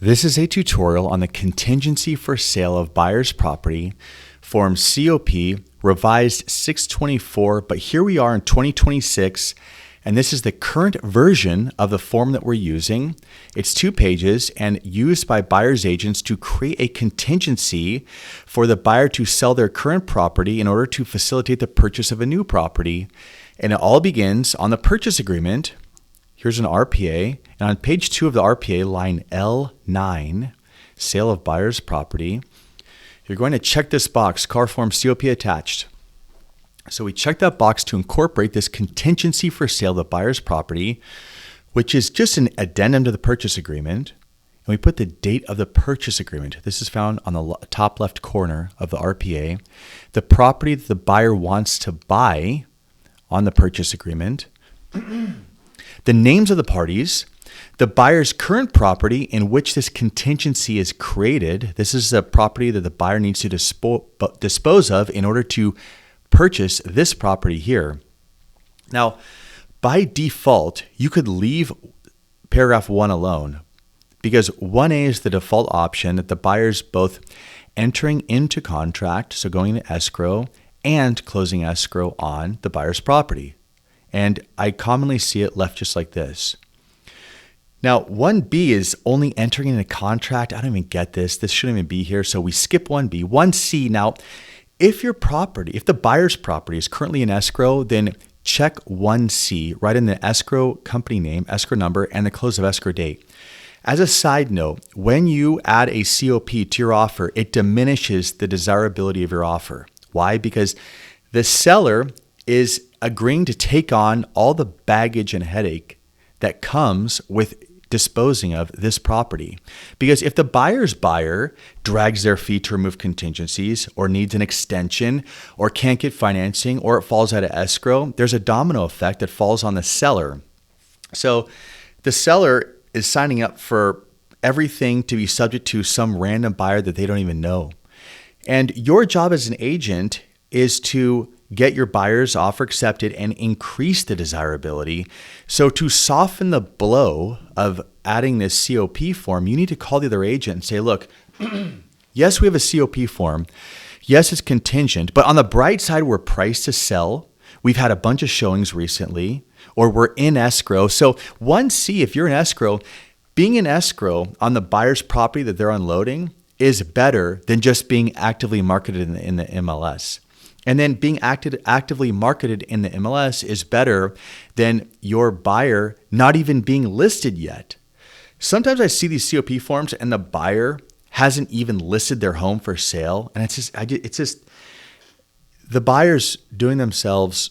This is a tutorial on the contingency for sale of buyer's property, Form COP, revised 624, but here we are in 2026, and this is the current version of the form that we're using. It's 2 pages and used by buyer's agents to create a contingency for the buyer to sell their current property in order to facilitate the purchase of a new property. And it all begins on the purchase agreement. Here's an RPA, and on page 2 of the RPA, line L9, sale of buyer's property, you're going to check this box, C.A.R. form COP attached. So we check that box to incorporate this contingency for sale of the buyer's property, which is just an addendum to the purchase agreement. And we put the date of the purchase agreement. This is found on the top left corner of the RPA. The property that the buyer wants to buy on the purchase agreement. The names of the parties, the buyer's current property in which this contingency is created. This is a property that the buyer needs to dispose of in order to purchase this property here. Now, by default, you could leave paragraph 1 alone because 1A is the default option that the buyer's both entering into contract, so going to escrow, and closing escrow on the buyer's property. And I commonly see it left just like this. Now, 1B is only entering in a contract. I don't even get this. This shouldn't even be here. So we skip 1B. 1C, now, if the buyer's property is currently in escrow, then check 1C, write in the escrow company name, escrow number, and the close of escrow date. As a side note, when you add a COP to your offer, it diminishes the desirability of your offer. Why? Because the seller is agreeing to take on all the baggage and headache that comes with disposing of this property. Because if the buyer's buyer drags their feet to remove contingencies or needs an extension or can't get financing or it falls out of escrow, there's a domino effect that falls on the seller. So the seller is signing up for everything to be subject to some random buyer that they don't even know. And your job as an agent is to get your buyer's offer accepted and increase the desirability. So to soften the blow of adding this COP form, you need to call the other agent and say, look, yes, we have a COP form. Yes, it's contingent, but on the bright side, we're priced to sell. We've had a bunch of showings recently, or we're in escrow. So 1C, if you're in escrow, being in escrow on the buyer's property that they're unloading is better than just being actively marketed in the MLS. And then being actively marketed in the MLS is better than your buyer not even being listed yet. Sometimes I see these COP forms and the buyer hasn't even listed their home for sale. And it's just the buyer's doing themselves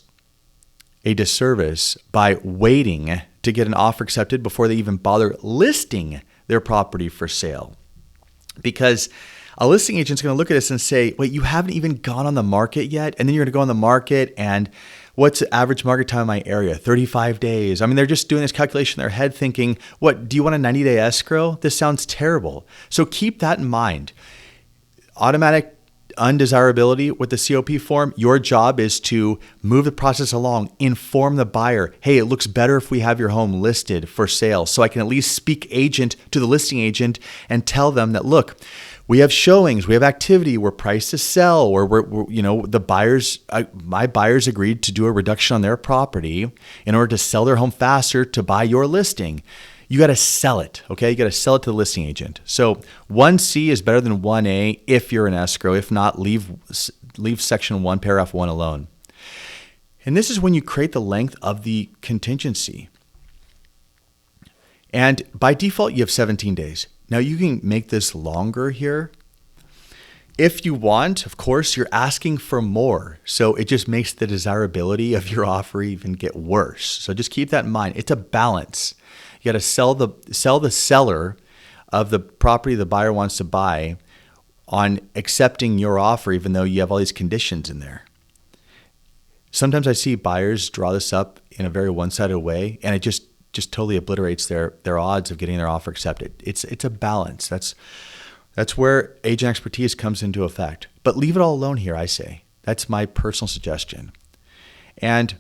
a disservice by waiting to get an offer accepted before they even bother listing their property for sale. Because a listing agent's going to look at this and say, wait, you haven't even gone on the market yet? And then you're going to go on the market and what's the average market time in my area? 35 days. I mean, they're just doing this calculation in their head thinking, what, do you want a 90-day escrow? This sounds terrible. So keep that in mind. Automatic undesirability with the COP form, your job is to move the process along, inform the buyer, hey, it looks better if we have your home listed for sale. So I can at least speak agent to the listing agent and tell them that, look, we have showings, we have activity, we're priced to sell, or my buyers agreed to do a reduction on their property in order to sell their home faster to buy your listing. You got to sell it, okay? You got to sell it to the listing agent. So 1C is better than 1A if you're in escrow. If not, leave section 1, paragraph 1 alone. And this is when you create the length of the contingency. And by default, you have 17 days. Now you can make this longer here. If you want, of course, you're asking for more. So it just makes the desirability of your offer even get worse. So just keep that in mind. It's a balance. You got to sell the seller of the property the buyer wants to buy on accepting your offer, even though you have all these conditions in there. Sometimes I see buyers draw this up in a very one-sided way, and it just totally obliterates their odds of getting their offer accepted. It's a balance. That's where agent expertise comes into effect. But leave it all alone here, I say. That's my personal suggestion. And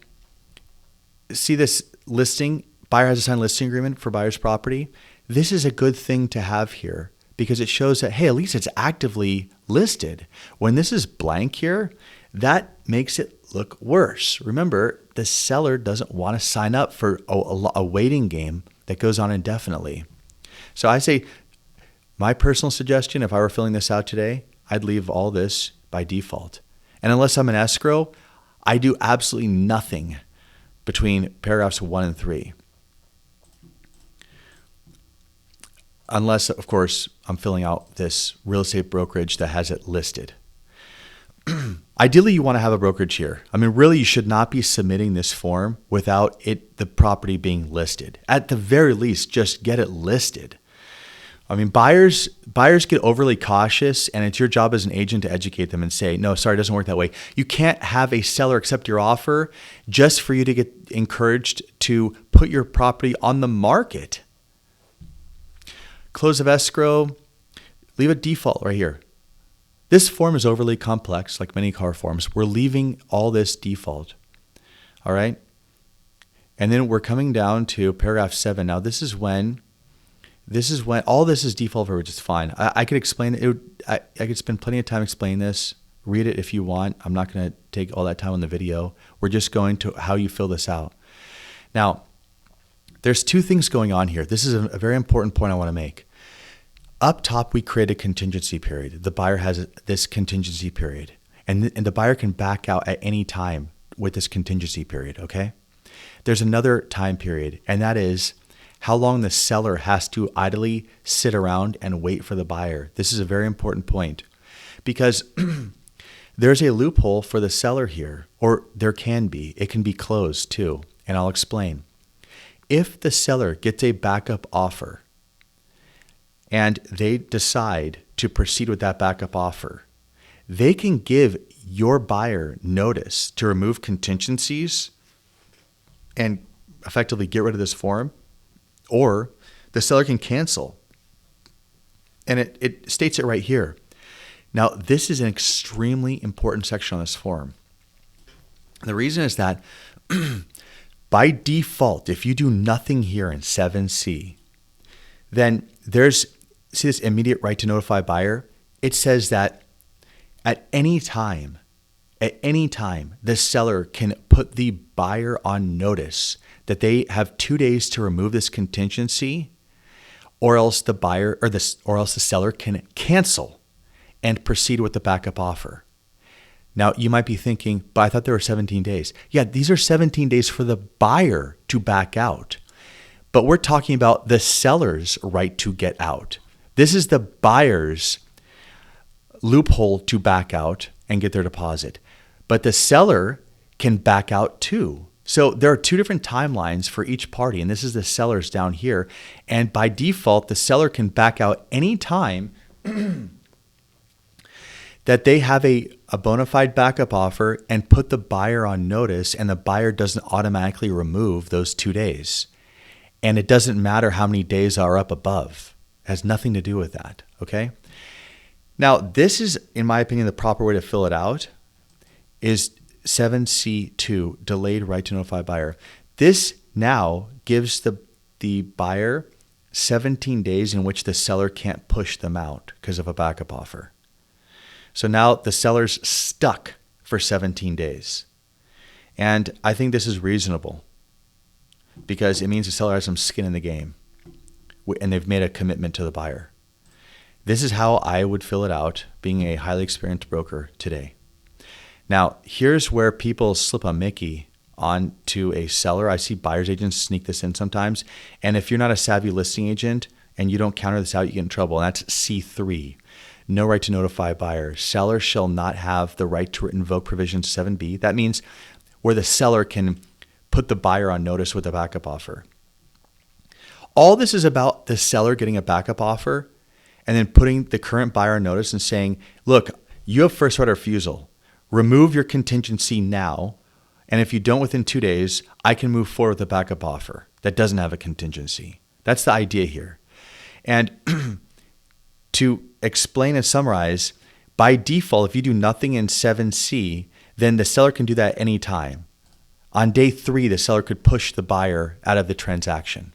see this listing, buyer has a signed listing agreement for buyer's property. this is a good thing to have here because it shows that, hey, at least it's actively listed. When this is blank here, that makes it look worse. Remember, the seller doesn't want to sign up for a waiting game that goes on indefinitely. So I say, my personal suggestion, if I were filling this out today, I'd leave all this by default. And unless I'm an escrow, I do absolutely nothing between paragraphs 1 and 3. Unless, of course, I'm filling out this real estate brokerage that has it listed. Ideally, you want to have a brokerage here. I mean, really, you should not be submitting this form without the property being listed. At the very least, just get it listed. I mean, buyers get overly cautious, and it's your job as an agent to educate them and say, no, sorry, it doesn't work that way. You can't have a seller accept your offer just for you to get encouraged to put your property on the market. Close of escrow, leave a default right here. This form is overly complex, like many C.A.R forms. We're leaving all this default, all right? And then we're coming down to paragraph 7. Now, this is when all this is default verbiage. It's fine. I could explain it. I could spend plenty of time explaining this. Read it if you want. I'm not going to take all that time on the video. We're just going to how you fill this out. Now, there's 2 things going on here. This is a very important point I want to make. Up top, we create a contingency period. The buyer has this contingency period, and the buyer can back out at any time with this contingency period, okay? There's another time period, and that is how long the seller has to idly sit around and wait for the buyer. This is a very important point because there's a loophole for the seller here, or there can be. It can be closed too, and I'll explain. If the seller gets a backup offer and they decide to proceed with that backup offer, they can give your buyer notice to remove contingencies and effectively get rid of this form, or the seller can cancel. And it states it right here. Now, this is an extremely important section on this form. The reason is that by default, if you do nothing here in 7C, then see this immediate right to notify buyer? It says that at any time, the seller can put the buyer on notice that they have 2 days to remove this contingency, or else the seller can cancel and proceed with the backup offer. Now, you might be thinking, but I thought there were 17 days. Yeah, these are 17 days for the buyer to back out. But we're talking about the seller's right to get out. This is the buyer's loophole to back out and get their deposit. But the seller can back out too. So there are 2 different timelines for each party, and this is the seller's down here. And by default, the seller can back out any time that they have a bona fide backup offer and put the buyer on notice, and the buyer doesn't automatically remove those 2 days. And it doesn't matter how many days are up above. It has nothing to do with that, okay? Now, this is, in my opinion, the proper way to fill it out is 7C2, delayed right to notify buyer. This now gives the buyer 17 days in which the seller can't push them out because of a backup offer. So now the seller's stuck for 17 days. And I think this is reasonable because it means the seller has some skin in the game and they've made a commitment to the buyer. This is how I would fill it out, being a highly experienced broker today. Now, here's where people slip a Mickey onto a seller. I see buyer's agents sneak this in sometimes. And if you're not a savvy listing agent and you don't counter this out, you get in trouble. And that's C3. No right to notify buyer. Seller shall not have the right to invoke provision 7B. That means where the seller can put the buyer on notice with a backup offer. All this is about the seller getting a backup offer and then putting the current buyer on notice and saying, look, you have first right of refusal. Remove your contingency now. And if you don't within 2 days, I can move forward with a backup offer that doesn't have a contingency. That's the idea here. And to explain and summarize, by default, if you do nothing in 7C, then the seller can do that any time. On day 3, the seller could push the buyer out of the transaction.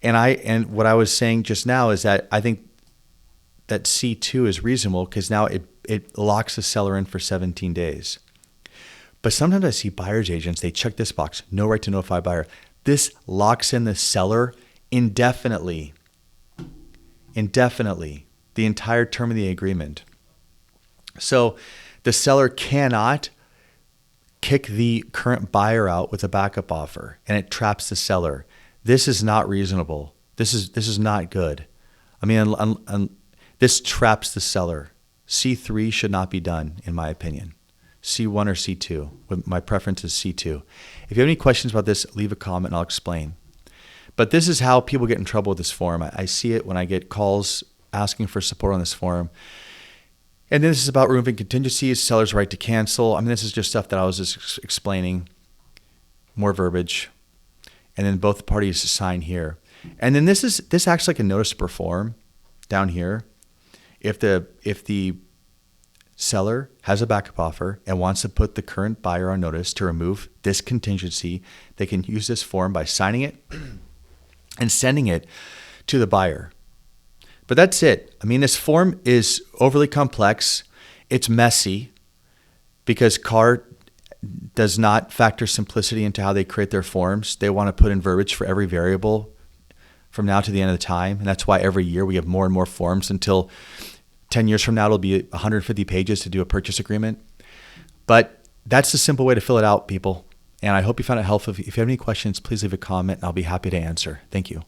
And what I was saying just now is that I think that C2 is reasonable because now it locks the seller in for 17 days. But sometimes I see buyer's agents, they check this box, no right to notify buyer. This locks in the seller indefinitely, the entire term of the agreement. So the seller cannot kick the current buyer out with a backup offer, and it traps the seller. This is not reasonable. This is not good. I mean, this traps the seller. C3 should not be done, in my opinion. C1 or C2. My preference is C2. If you have any questions about this, leave a comment and I'll explain. But this is how people get in trouble with this form. I see it when I get calls asking for support on this form. And then this is about removing contingencies, seller's right to cancel. I mean, this is just stuff that I was just explaining, more verbiage. And then both parties sign here. And then this acts like a notice to perform down here. If the seller has a backup offer and wants to put the current buyer on notice to remove this contingency, they can use this form by signing it and sending it to the buyer. But that's it. I mean, this form is overly complex. It's messy because C.A.R does not factor simplicity into how they create their forms. They want to put in verbiage for every variable from now to the end of the time. And that's why every year we have more and more forms until 10 years from now, it'll be 150 pages to do a purchase agreement. But that's the simple way to fill it out, people. And I hope you found it helpful. If you have any questions, please leave a comment and I'll be happy to answer. Thank you.